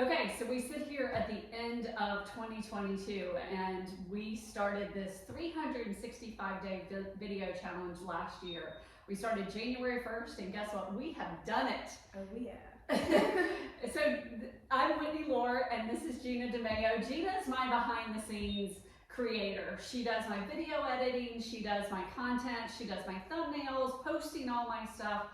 Okay, so we sit here at the end of 2022 and we started this 365-day video challenge last year. We started January 1st and guess what? We have done it. Oh yeah. So I'm Whitney Lohr and this is Gina DeMayo. Gina is my behind the scenes creator. She does my video editing, she does my content, she does my thumbnails, posting all my stuff.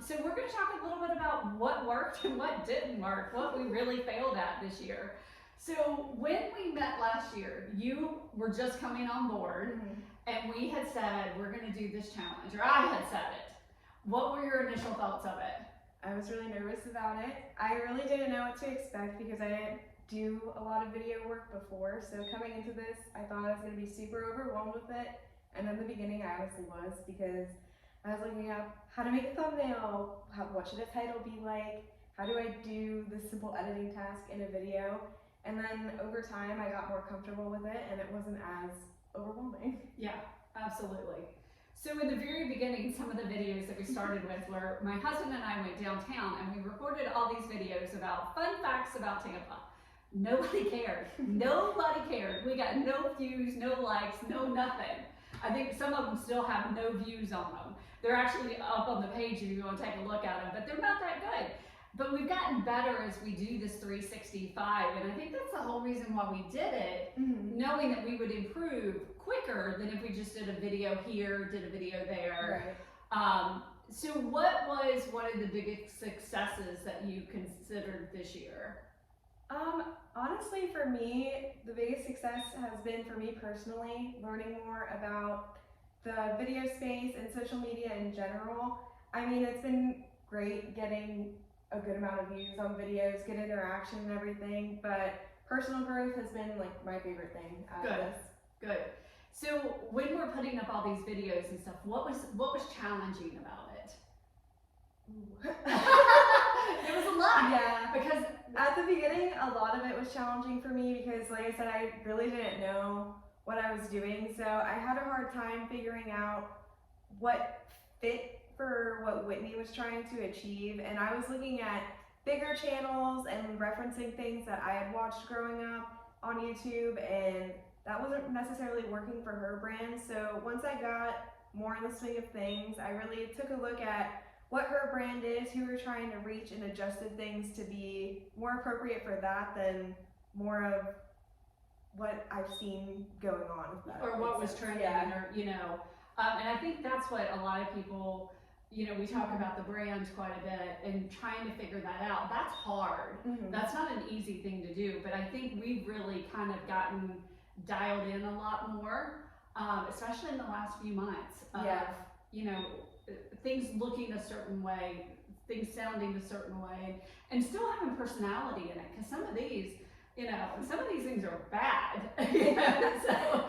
So we're going to talk a little bit about what worked and what didn't work, what we really failed at this year. So when we met last year, you were just coming on board and we had said, we're going to do this challenge, or I had said it. What were your initial thoughts of it? I was really nervous about it. I really didn't know what to expect because I didn't do a lot of video work before. So coming into this, I thought I was going to be super overwhelmed with it. And in the beginning, I honestly was, because I was looking up how to make a thumbnail, what should a title be like, how do I do this simple editing task in a video, and then over time I got more comfortable with it and it wasn't as overwhelming. Yeah, absolutely. So in the very beginning, some of the videos that we started with were my husband and I went downtown and we recorded all these videos about fun facts about Tampa. Nobody cared. Nobody cared. We got no views, no likes, no nothing. I think some of them still have no views on them. They're actually up on the page if you want to take a look at them, but they're not that good. But we've gotten better as we do this 365, and I think that's the whole reason why we did it, knowing that we would improve quicker than if we just did a video here, did a video there. Right. So what was one of the biggest successes that you considered this year? Honestly, for me, the biggest success has been, for me personally, learning more about the video space and social media in general. I mean, it's been great getting a good amount of views on videos, good interaction and everything, but personal growth has been like my favorite thing out of this. Good. So when we're putting up all these videos and stuff, what was challenging about it? There was a lot. Yeah, because at the beginning, a lot of it was challenging for me because, like I said, I really didn't know what I was doing. So I had a hard time figuring out what fit for what Whitney was trying to achieve. And I was looking at bigger channels and referencing things that I had watched growing up on YouTube, and that wasn't necessarily working for her brand. So once I got more in the swing of things, I really took a look at what her brand is, who we're trying to reach, and adjusted things to be more appropriate for that than more of what I've seen going on. Or what was trending, or, you know. And I think that's what a lot of people, you know, we talk about the brand quite a bit and trying to figure that out. That's hard. That's not an easy thing to do, but I think we've really kind of gotten dialed in a lot more, especially in the last few months of, you know, things looking a certain way, things sounding a certain way, and still having personality in it, because some of these, you know, some of these things are bad. You know? So,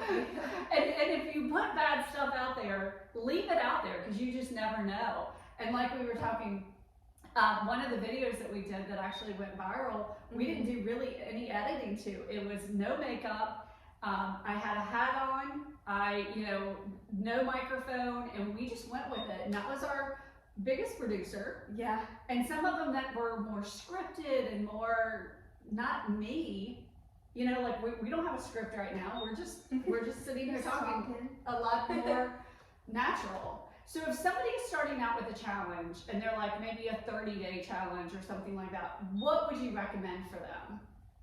and if you put bad stuff out there, leave it out there, because you just never know. And like we were talking, one of the videos that we did that actually went viral, we didn't do really any editing to. It was no makeup. I had a hat on, no microphone, and we just went with it. And that was our biggest producer. Yeah. And some of them that were more scripted and more, not me, you know, like we don't have a script right now. We're just sitting here talking a lot more natural. So if somebody is starting out with a challenge and they're like maybe a 30-day challenge or something like that, what would you recommend for them?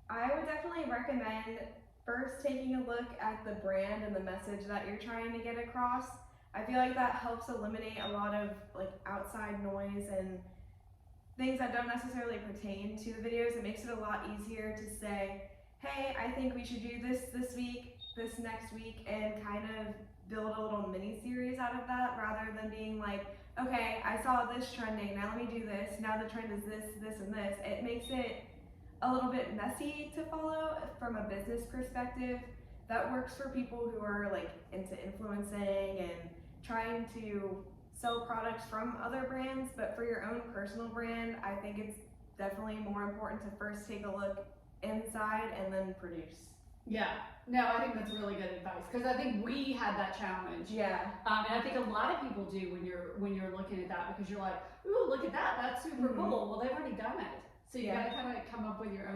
I would definitely recommend first taking a look at the brand and the message that you're trying to get across. I feel like that helps eliminate a lot of like outside noise and things that don't necessarily pertain to the videos. It makes it a lot easier to say, hey, I think we should do this week, this next week, and kind of build a little mini series out of that, rather than being like, okay, I saw this trending, now let me do this, now the trend is this, this, and this. It makes it a little bit messy to follow from a business perspective. That works for people who are like into influencing and trying to sell products from other brands, but for your own personal brand, I think it's definitely more important to first take a look inside and then produce. Yeah, no, I think that's really good advice, because I think we had that challenge. Yeah. And I think a lot of people do when you're looking at that, because you're like, ooh, look at that, that's super cool. Well, they've already done it. So you gotta kind of come up with your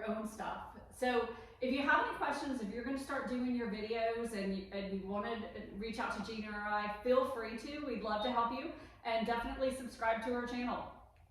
own stuff. So if you have any questions, if you're gonna start doing your videos and you wanted to reach out to Gina or I, feel free to. We'd love to help you, and definitely subscribe to our channel.